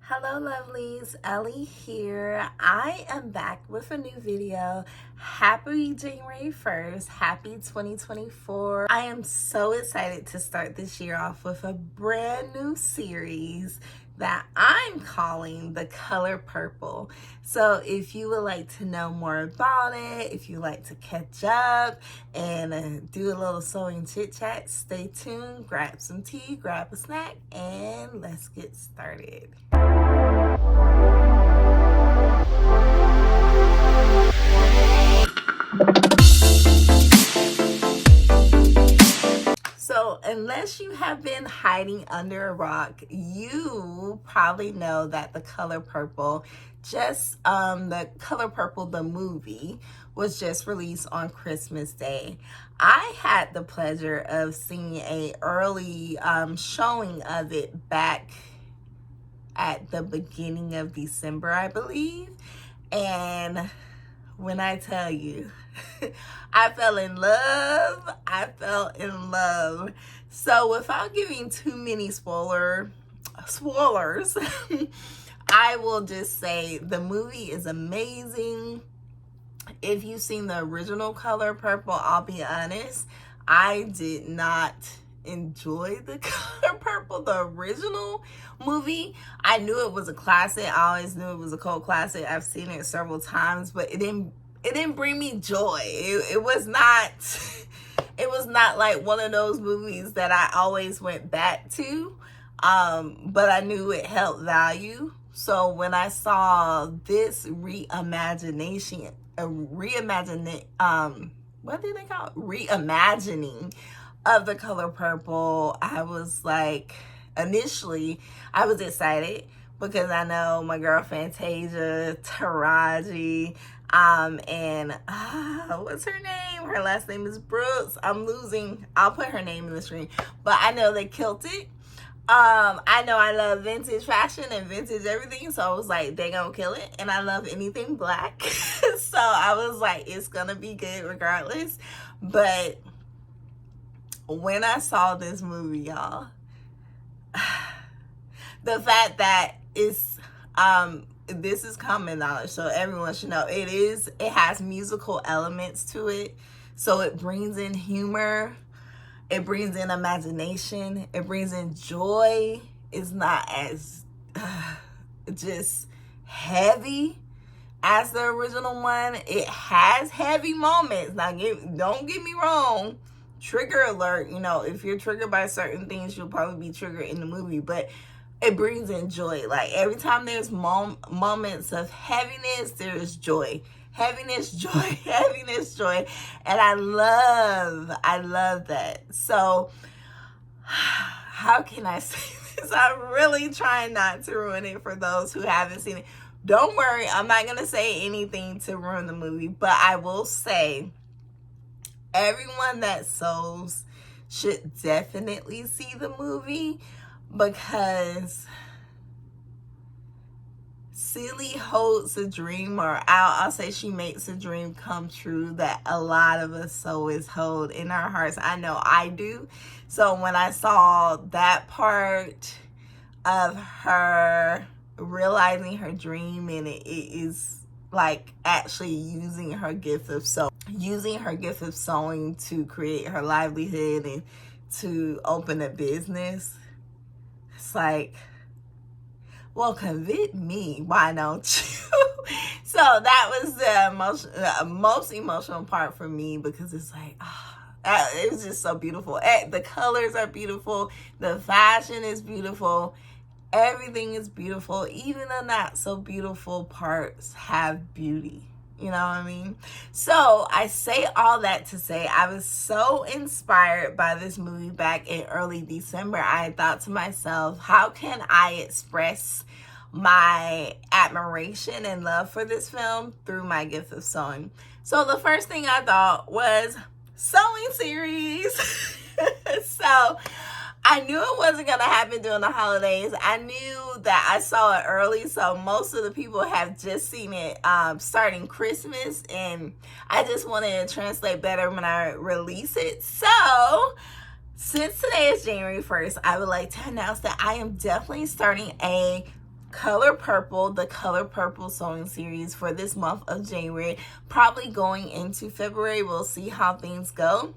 Hello lovelies, Ellie here. I am back with a new video. Happy January 1st, happy 2024. I am so excited to start this year off with a brand new series that I'm calling The Color Purple. So if you would like to know more about it, if you like to catch up and do a little sewing chit chat, stay tuned, grab some tea, grab a snack, and let's get started. So unless you have been hiding under a rock, you probably know that The Color Purple The Color Purple, the movie, was just released on Christmas Day. I had the pleasure of seeing a early showing of it back at the beginning of December, I believe. And when I tell you, I fell in love. So without giving too many spoilers, I will just say the movie is amazing. If you've seen the original Color Purple, I'll be honest, I did not enjoy The Color Purple, the original movie. I knew it was a classic. I always knew it was a cult classic. I've seen it several times, but it didn't bring me joy. It was not like one of those movies that I always went back to. But I knew it held value. So when I saw this reimagining, of The Color Purple, I was like, initially, I was excited because I know my girl Fantasia, Taraji, and what's her name? Her last name is Brooks. I'll put her name in the screen, but I know they killed it. I know I love vintage fashion and vintage everything, so I was like, they gonna kill it. And I love anything black. So I was like, it's gonna be good regardless. But when I saw this movie, y'all, the fact that this is common knowledge, so everyone should know it has musical elements to it. So it brings in humor, it brings in imagination, it brings in joy. It's not as just heavy as the original one. It has heavy moments. Now, don't get me wrong. Trigger alert, if you're triggered by certain things, you'll probably be triggered in the movie, but it brings in joy. Like every time there's moments of heaviness, there's joy. Heaviness, joy, heaviness, joy. And I love that. So how can I say this? I'm really trying not to ruin it for those who haven't seen it. Don't worry, I'm not going to say anything to ruin the movie, but I will say everyone that sews should definitely see the movie, because Celie holds a dream, or I'll say she makes a dream come true that a lot of us sewers hold in our hearts. I know I do. So when I saw that part of her realizing her dream, and it is like actually using her gift of sewing to create her livelihood and to open a business, it's like, well, convict me, why don't you? So that was the most emotional part for me, because it's like, it was just so beautiful. The colors are beautiful, the fashion is beautiful, everything is beautiful. Even the not so beautiful parts have beauty. You know what I mean? So I say all that to say I was so inspired by this movie back in early December. I thought to myself, how can I express my admiration and love for this film through my gift of sewing? So the first thing I thought was sewing series. So I knew it wasn't going to happen during the holidays. I knew that I saw it early, so most of the people have just seen it starting Christmas, and I just wanted to translate better when I release it. So since today is January 1st, I would like to announce that I am definitely starting a Color Purple, the Color Purple sewing series for this month of January, probably going into February. We'll see how things go.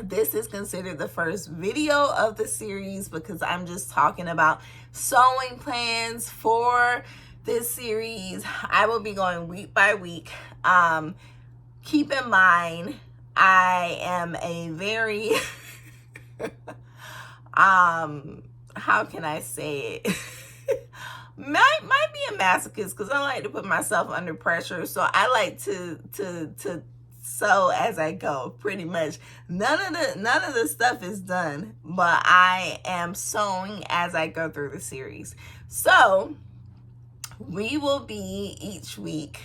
This is considered the first video of the series because I'm just talking about sewing plans for this series. I will be going week by week. Keep in mind, I am a very, how can I say it? might be a masochist because I like to put myself under pressure. So I like to sew as I go, pretty much. None of the stuff is done, but I am sewing as I go through the series. So we will be each week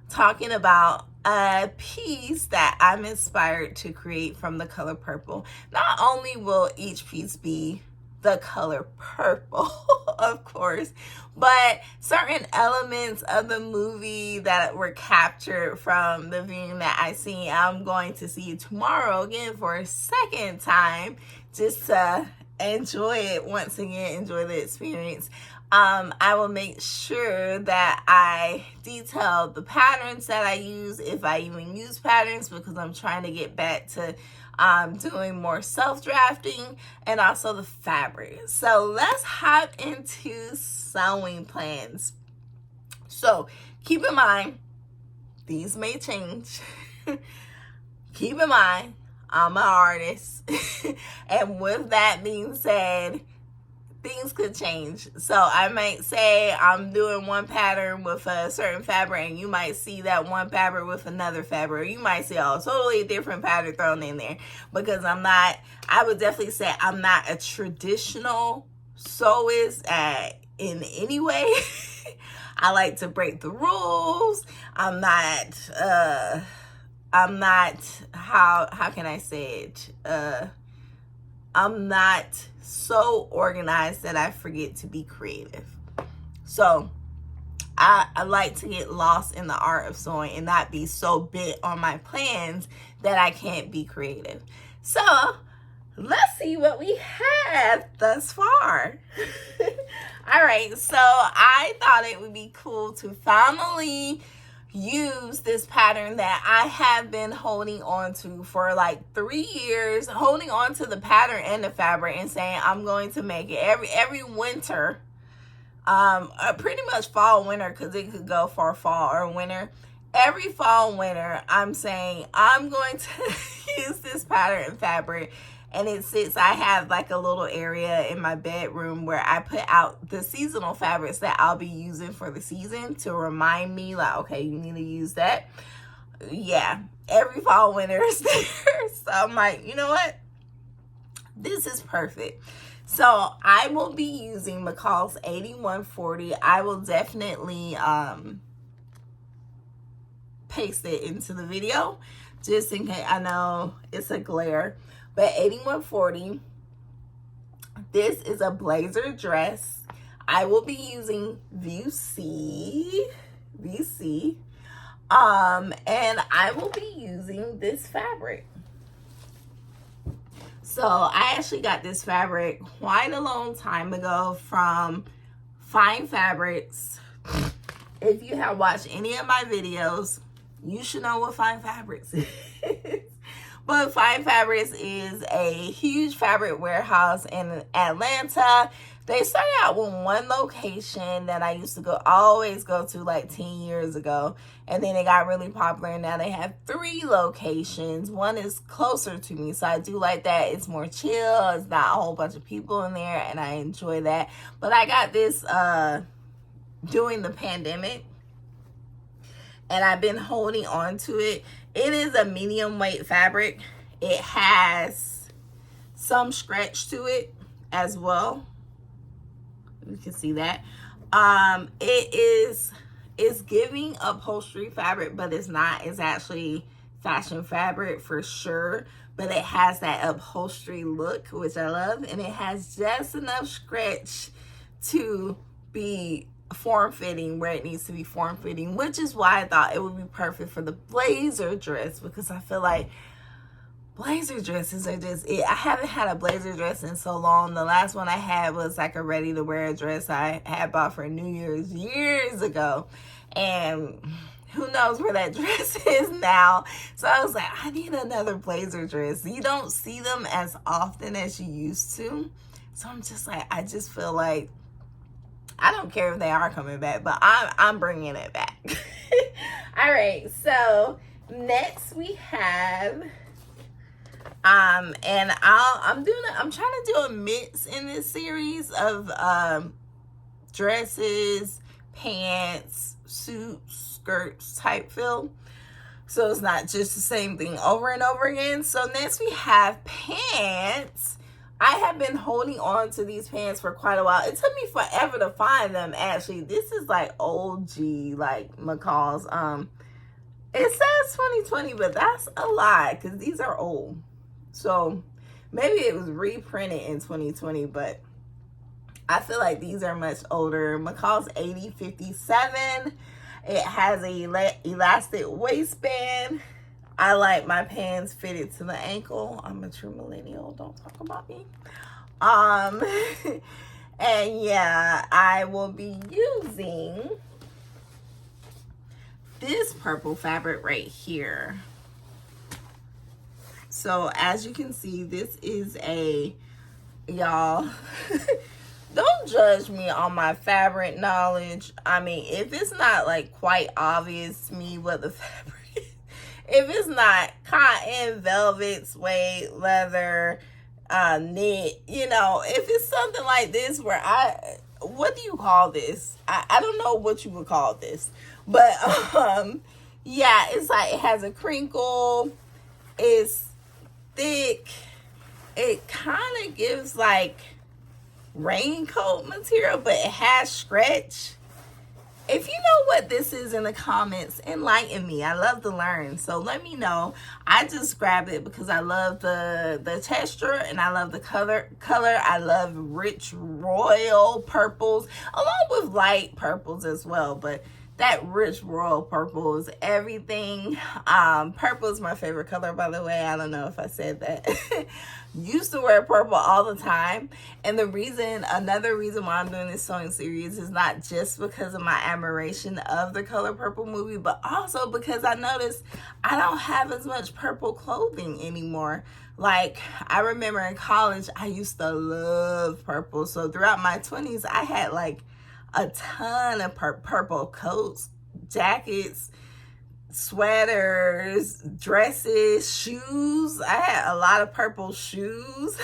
talking about a piece that I'm inspired to create from the color purple. Not only will each piece be the color purple, of course, but certain elements of the movie that were captured from the viewing that I see, I'm going to see tomorrow again for a second time, just to enjoy it once again, enjoy the experience. I will make sure that I detail the patterns that I use, if I even use patterns, because I'm trying to get back to doing more self-drafting, and also the fabric. So let's hop into sewing plans. So keep in mind, these may change. Keep in mind, I'm an artist. And with that being said, things could change. So I might say I'm doing one pattern with a certain fabric, and you might see that one fabric with another fabric. Or you might see a totally different pattern thrown in there, because I would definitely say I'm not a traditional sewist in any way. I like to break the rules. I'm not, how can I say it? I'm not so organized that I forget to be creative. So I like to get lost in the art of sewing and not be so bent on my plans that I can't be creative. So let's see what we have thus far. All right, so I thought it would be cool to finally use this pattern that I have been holding on to for like 3 years, holding on to the pattern and the fabric and saying I'm going to make it every winter, pretty much fall, winter, because it could go for fall or winter. Every fall, winter, I'm saying I'm going to use this pattern and fabric. And I have like a little area in my bedroom where I put out the seasonal fabrics that I'll be using for the season to remind me, like, okay, you need to use that. Yeah, every fall, winter is there. So I'm like, you know what? This is perfect. So I will be using McCall's 8140. I will definitely paste it into the video just in case. I know it's a glare. But 8140, this is a blazer dress. I will be using VC, and I will be using this fabric. So I actually got this fabric quite a long time ago from Fine Fabrics. If you have watched any of my videos, you should know what Fine Fabrics is. But Fine Fabrics is a huge fabric warehouse in Atlanta. They started out with one location that I used to always go to like 10 years ago. And then it got really popular, and now they have 3 locations. One is closer to me, so I do like that. It's more chill. It's not a whole bunch of people in there, and I enjoy that. But I got this during the pandemic, and I've been holding on to it. It is a medium weight fabric. It has some stretch to it as well. You can see that. It's giving upholstery fabric, but it's not. It's actually fashion fabric for sure. But it has that upholstery look, which I love. And it has just enough stretch to be form-fitting where it needs to be form-fitting, which is why I thought it would be perfect for the blazer dress, because I feel like blazer dresses are just it. I haven't had a blazer dress in so long. The last one I had was like a ready to wear dress I had bought for New Year's years ago. And who knows where that dress is now. So I was like, I need another blazer dress. You don't see them as often as you used to. So I'm just like, I just feel like, I don't care if they are coming back, but I'm bringing it back. All right, so next we have, and I'm trying to do a mix in this series of dresses, pants, suits, skirts type feel. So it's not just the same thing over and over again. So next we have pants. I have been holding on to these pants for quite a while. It took me forever to find them, actually. This is like OG, like McCall's. It says 2020, but that's a lie because these are old. So maybe it was reprinted in 2020, but I feel like these are much older. McCall's 8057. It has a elastic waistband. I like my pants fitted to the ankle. I'm a true millennial. Don't talk about me. And yeah, I will be using this purple fabric right here. So as you can see, this is y'all, don't judge me on my fabric knowledge. I mean, if it's not like quite obvious to me what the fabric is, if it's not cotton, velvet, suede, leather, knit, you know, if it's something like this where what do you call this? I don't know what you would call this, but yeah, it's like it has a crinkle, it's thick, it kind of gives like raincoat material, but it has stretch. If you know what this is in the comments, enlighten me. I love to learn, so let me know. I just grabbed it because I love the texture and I love the color. I love rich royal purples along with light purples as well, but that rich royal purple is everything. Purple is my favorite color, by the way. I don't know if I said that. Used to wear purple all the time. And another reason why I'm doing this sewing series is not just because of my admiration of the color purple movie, but also because I noticed I don't have as much purple clothing anymore. Like, I remember in college, I used to love purple. So throughout my 20s, I had like a ton of purple coats, jackets, sweaters, dresses, shoes. I had a lot of purple shoes,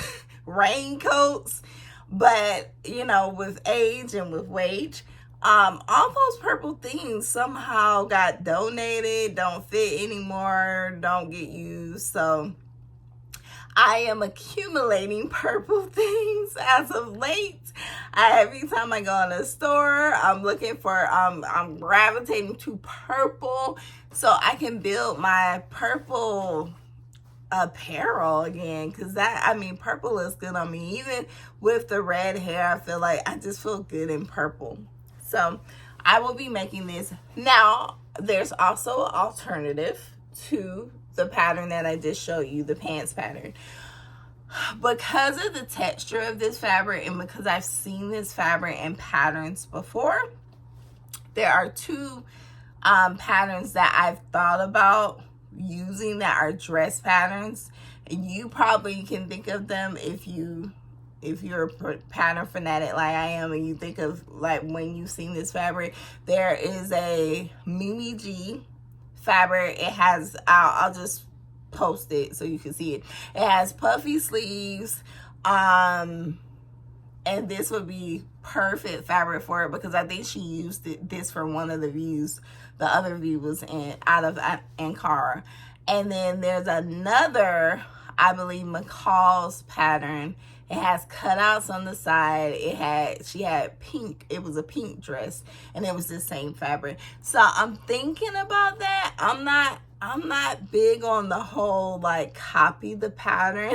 raincoats, but you know, with age and with wage, all those purple things somehow got donated, don't fit anymore, don't get used. So I am accumulating purple things as of late. Every time I go in a store, I'm looking for, I'm gravitating to purple so I can build my purple apparel again. Because purple looks good on me. Even with the red hair, I feel like I just feel good in purple. So I will be making this. Now, there's also an alternative to the pattern that I just showed you, the pants pattern. Because of the texture of this fabric and because I've seen this fabric in patterns before, there are two patterns that I've thought about using that are dress patterns. And you probably can think of them if you're a pattern fanatic like I am, and you think of like when you've seen this fabric. There is a Mimi G fabric. It has, I'll just post it so you can see it. It has puffy sleeves, and this would be perfect fabric for it because I think she used this for one of the views. The other view was out of Ankara. And then there's another, I believe, McCall's pattern. It has cutouts on the side. She had pink. It was a pink dress, and it was the same fabric. So I'm thinking about that. I'm not big on the whole like copy the pattern.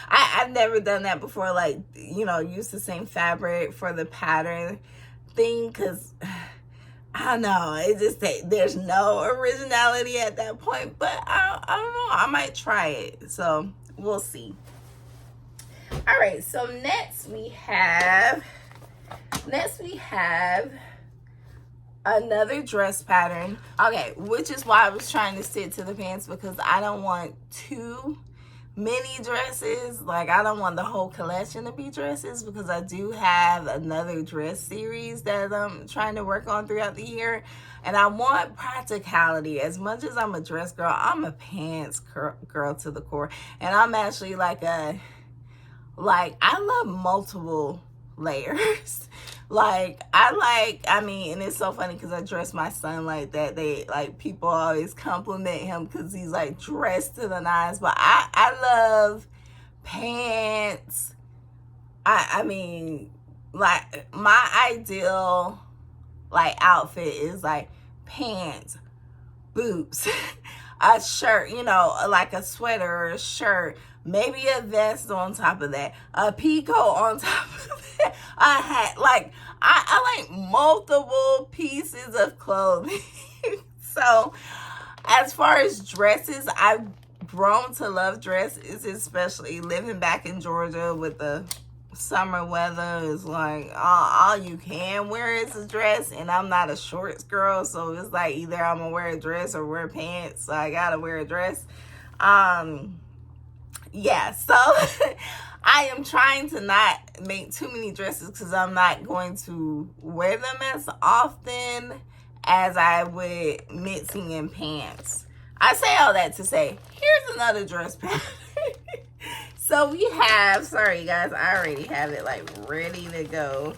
I've never done that before. Like, you know, use the same fabric for the pattern thing, because I don't know. It just there's no originality at that point. But I don't know. I might try it. So we'll see. All right, so next we have another dress pattern. Okay, which is why I was trying to stick to the pants, because I don't want too many dresses. Like, I don't want the whole collection to be dresses, because I do have another dress series that I'm trying to work on throughout the year, and I want practicality. As much as I'm a dress girl, I'm a pants girl to the core, and I'm actually I love multiple layers. And it's so funny because I dress my son like that. People always compliment him because he's dressed to the nines. But I love pants. My ideal outfit is pants, boots, a shirt, a sweater or a shirt, maybe a vest on top of that, a peacoat on top of that, a hat. I like multiple pieces of clothing. So as far as dresses, I've grown to love dresses, especially living back in Georgia with the summer weather. Is all you can wear is a dress, and I'm not a shorts girl, so it's either I'm gonna wear a dress or wear pants, so I gotta wear a dress. So I am trying to not make too many dresses because I'm not going to wear them as often as I would mixing in pants. I say all that to say, here's another dress pattern. So we have, sorry guys, I already have it ready to go.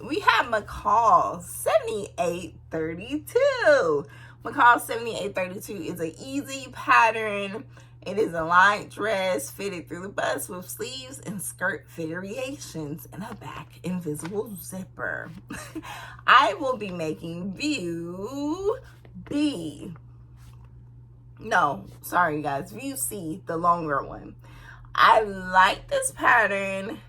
We have McCall 7832. McCall 7832 is an easy pattern. It is a lined dress fitted through the bust with sleeves and skirt variations and a back invisible zipper. I will be making view B. No, sorry guys, view C, the longer one. I like this pattern.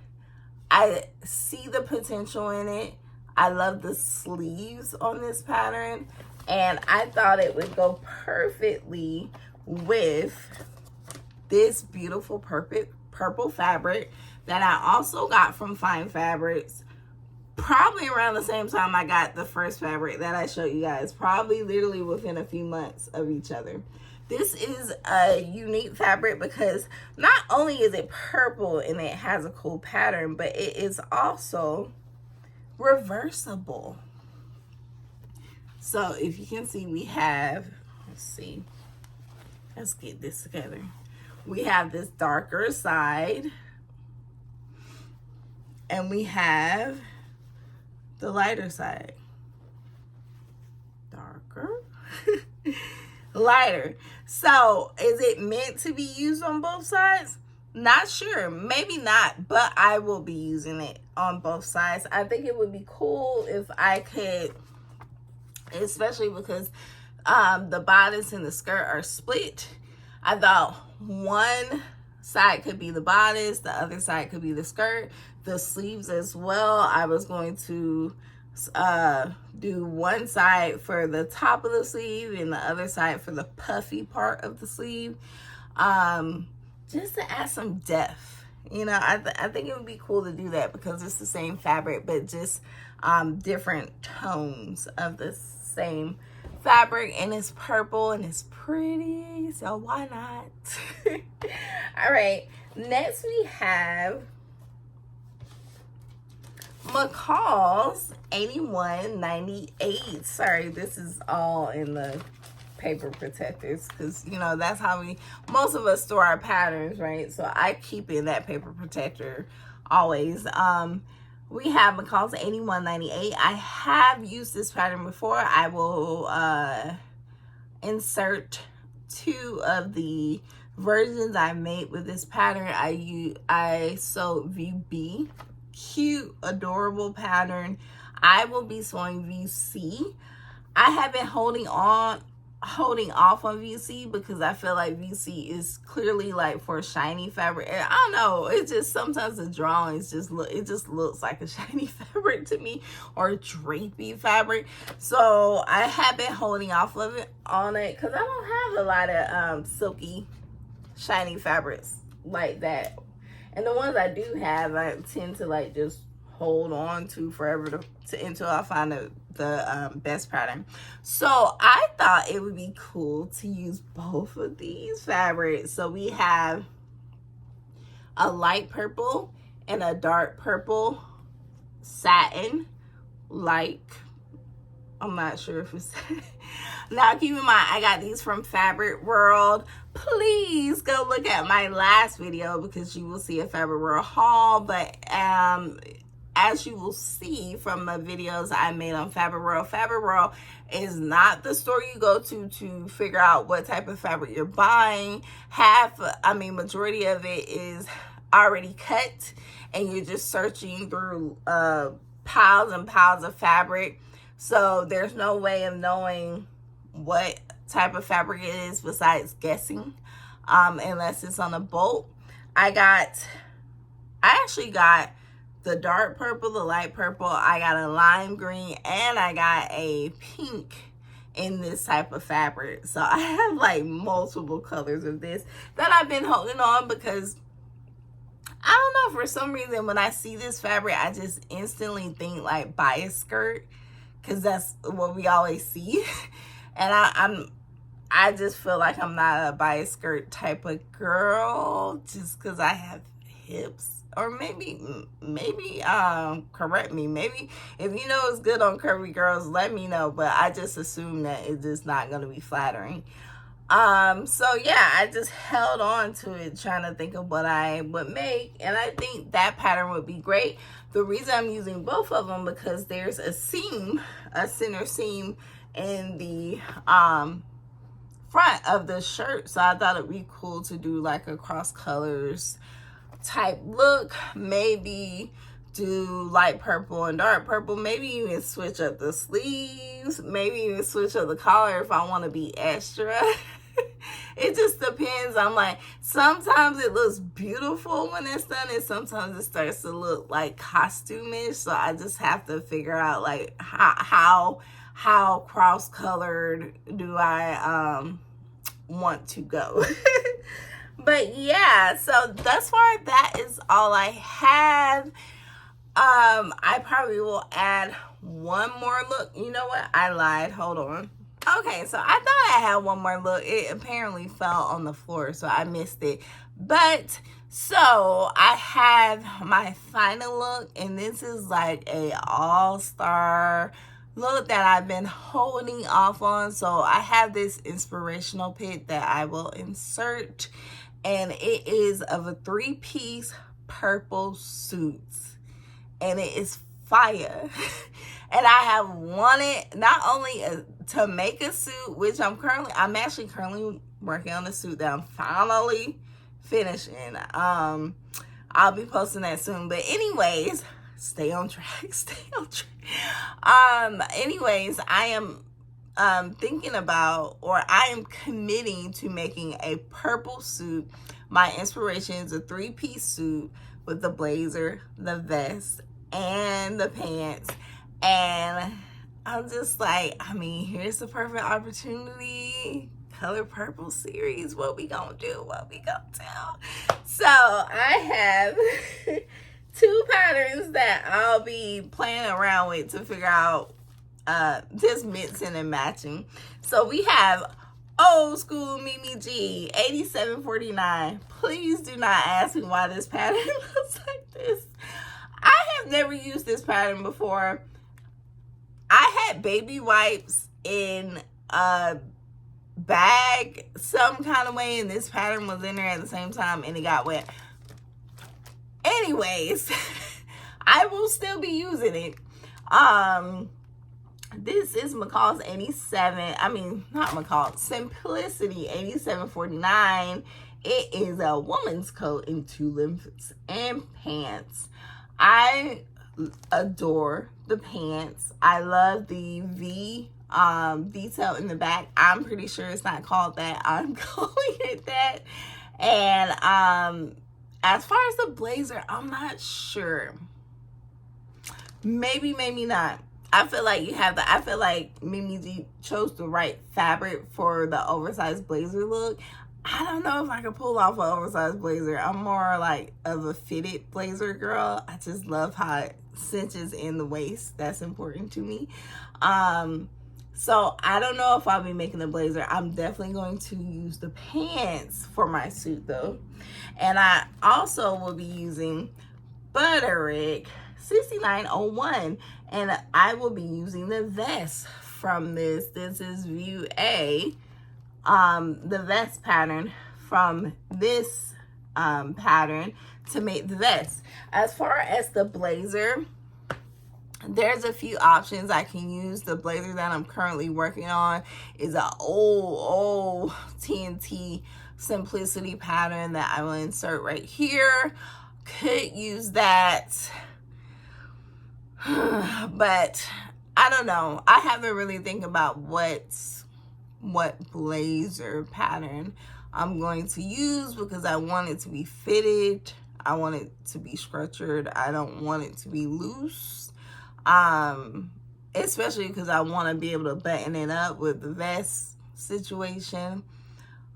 I see the potential in it. I love the sleeves on this pattern, and I thought it would go perfectly with this beautiful purple fabric that I also got from Fine Fabrics, probably around the same time I got the first fabric that I showed you guys, probably literally within a few months of each other. This is a unique fabric because not only is it purple and it has a cool pattern, but it is also reversible. So if you can see, we have, let's get this together. We have this darker side, and we have the lighter side. Darker, lighter. So is it meant to be used on both sides? Not sure, maybe not, but I will be using it on both sides. I think it would be cool if I could, especially because the bodice and the skirt are split. I thought one side could be the bodice, the other side could be the skirt, the sleeves as well. I was going to do one side for the top of the sleeve and the other side for the puffy part of the sleeve, just to add some depth. I think it would be cool to do that because it's the same fabric, but just different tones of the same fabric, and it's purple and it's pretty, so why not? All right, next we have McCall's 8198. Sorry, this is all in the paper protectors because that's how most of us store our patterns, right? So I keep in that paper protector always. We have McCall's 8198. I have used this pattern before. I will insert two of the versions I made with this pattern. I sewed VB, cute, adorable pattern. I will be sewing VC. I have been holding off on VC because I feel like VC is clearly for shiny fabric, and I don't know, it just sometimes the drawings just looks like a shiny fabric to me, or drapey fabric. So I have been holding off on it because I don't have a lot of silky shiny fabrics like that. And the ones I do have, I tend to like just hold on to forever until I find the best pattern. So I thought it would be cool to use both of these fabrics. So we have a light purple and a dark purple satin, like, I'm not sure if it's now keep in mind I got these from Fabric World. Please go look at my last video because you will see a Fabric World haul. But as you will see from the videos I made on Fabric World is not the store you go to figure out what type of fabric you're buying. Majority of it is already cut and you're just searching through piles and piles of fabric. So there's no way of knowing what type of fabric it is besides guessing, unless it's on a bolt. I actually got the dark purple, the light purple, I got a lime green, and I got a pink in this type of fabric. So I have like multiple colors of this that I've been holding on because I don't know, for some reason when I see this fabric I just instantly think like bias skirt, because that's what we always see. And I just feel like I'm not a bias skirt type of girl just because I have hips. Or maybe correct me. Maybe if you know it's good on curvy girls, let me know. But I just assume that it's just not going to be flattering. So yeah, I just held on to it trying to think of what I would make. And I think that pattern would be great. The reason I'm using both of them because there's a seam, a center seam in the front of the shirt. So I thought it'd be cool to do like a cross colors type look. Maybe do light purple and dark purple. Maybe even switch up the sleeves. Maybe even switch up the collar if I want to be extra. It just depends. I'm like, sometimes it looks beautiful when it's done, and sometimes it starts to look like costume-ish. So I just have to figure out like how cross colored do I want to go. But yeah, so thus far that is all I have. I probably will add one more look. You know what? I lied. Hold on. Okay, so I thought I had one more look. It apparently fell on the floor, so I missed it. But so I have my final look, and this is like a all-star look that I've been holding off on. So I have this inspirational pic that I will insert, and it is of a 3-piece purple suit, and it is fire. And I have wanted not only to make a suit, which I'm actually currently working on the suit that I'm finally finishing. I'll be posting that soon. But anyways, stay on track. Anyways, I am thinking about, or I am committing to making a purple suit. My inspiration is a 3-piece suit with the blazer, the vest, and the pants. And I'm just like, here's the perfect opportunity. Color Purple series. What we gonna do? What we gonna do? So I have 2 patterns that I'll be playing around with to figure out just mixing and matching. So we have Old School Mimi G 8749. Please do not ask me why this pattern looks like this. I have never used this pattern before. I had baby wipes in a bag some kind of way, and this pattern was in there at the same time, and it got wet. Anyways, I will still be using it. This is McCall's 87, Simplicity 8749. It is a woman's coat in 2 lengths and pants. I adore the pants. I love the V detail in the back. I'm pretty sure it's not called that. I'm calling it that. And as far as the blazer, I'm not sure. Maybe not. I feel like Mimi G chose the right fabric for the oversized blazer look. I don't know if I could pull off an oversized blazer. I'm more like of a fitted blazer girl. I just love how it cinches in the waist. That's important to me. So I don't know if I'll be making a blazer. I'm definitely going to use the pants for my suit though. And I also will be using Butterick 6901, and I will be using the vest from this. This is View A. The vest pattern from this pattern to make the vest. As far as the blazer, there's a few options I can use. The blazer that I'm currently working on is an old TNT simplicity pattern that I will insert right here. Could use that, but I don't know. I haven't really think about what blazer pattern I'm going to use, because I want it to be fitted. I want it to be structured. I don't want it to be loose. Especially because I want to be able to button it up with the vest situation.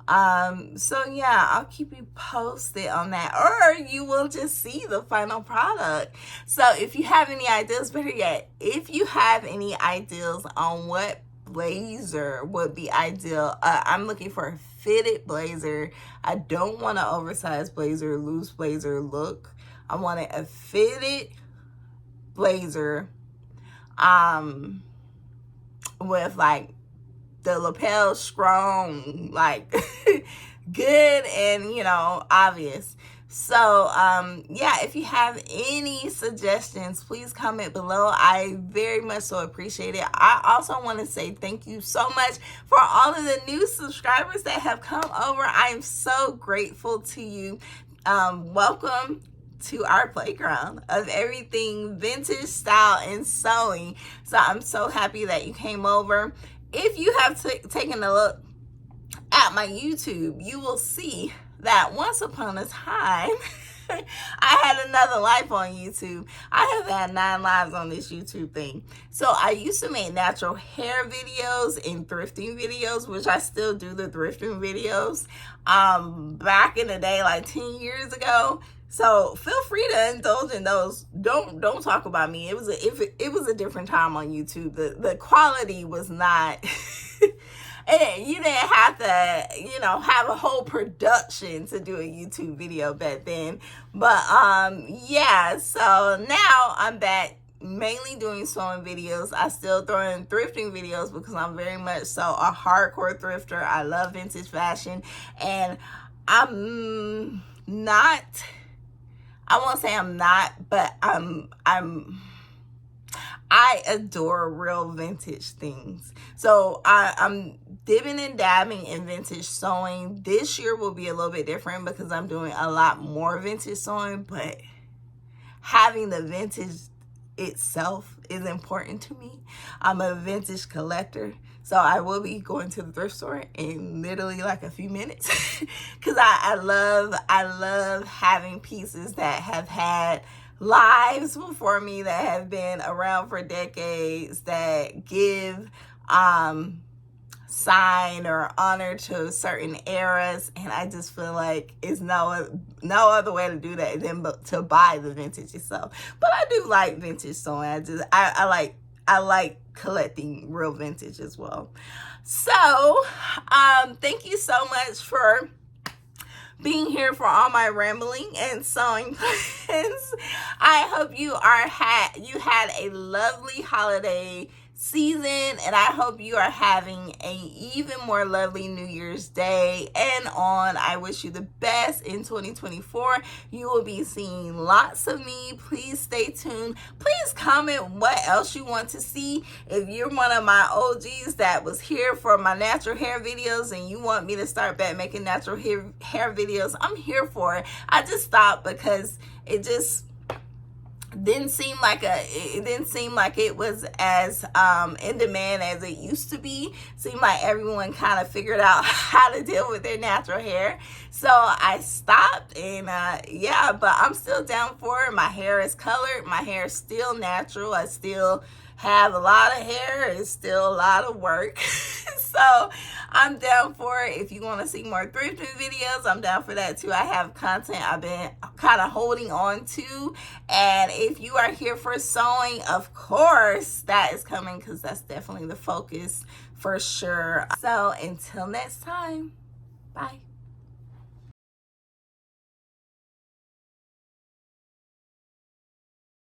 So yeah, I'll keep you posted on that, or you will just see the final product. So if you have any ideas, better yet, if you have any ideas on what blazer would be ideal, I'm looking for a fitted blazer. I don't want an oversized blazer, loose blazer look. I wanted a fitted blazer, with like the lapel strong, like good and, you know, obvious. So yeah, if you have any suggestions, please comment below. I very much so appreciate it. I also want to say thank you so much for all of the new subscribers that have come over. I am so grateful to you. Welcome to our playground of everything vintage style and sewing. So I'm so happy that you came over. If you have taken a look at my YouTube, you will see that once upon a time, I had another life on YouTube. I have had 9 lives on this YouTube thing. So I used to make natural hair videos and thrifting videos, which I still do the thrifting videos, back in the day, like 10 years ago. So feel free to indulge in those. Don't talk about me. It was a different time on YouTube. The quality was not and you didn't have to, you know, have a whole production to do a YouTube video back then. But yeah, so now I'm back mainly doing sewing videos. I still throw in thrifting videos because I'm very much so a hardcore thrifter. I love vintage fashion, and I'm not, I won't say I'm not, but I adore real vintage things. So I'm dipping and dabbing in vintage sewing. This year will be a little bit different because I'm doing a lot more vintage sewing, but having the vintage itself is important to me. I'm a vintage collector, so I will be going to the thrift store in literally like a few minutes because I love having pieces that have had lives before me, that have been around for decades, that give sign or honor to certain eras. And I just feel like it's no other way to do that than to buy the vintage itself. But I do like vintage sewing. I like collecting real vintage as well. So thank you so much for being here for all my rambling and sewing plans. I hope you had a lovely holiday season, and I hope you are having a even more lovely New Year's Day and on. I wish you the best in 2024. You will be seeing lots of me. Please stay tuned. Please comment what else you want to see. If you're one of my OGs that was here for my natural hair videos and you want me to start back making natural hair videos, I'm here for it. I just stopped because it just didn't seem like it was as in demand as it used to be. Seemed like everyone kind of figured out how to deal with their natural hair, so I stopped. And yeah, but I'm still down for it. My hair is colored, my hair is still natural, I still have a lot of hair, it's still a lot of work. So I'm down for it. If you want to see more thrifting videos, I'm down for that too. I have content I've been kind of holding on to. And if you are here for sewing, of course, that is coming because that's definitely the focus for sure. So until next time.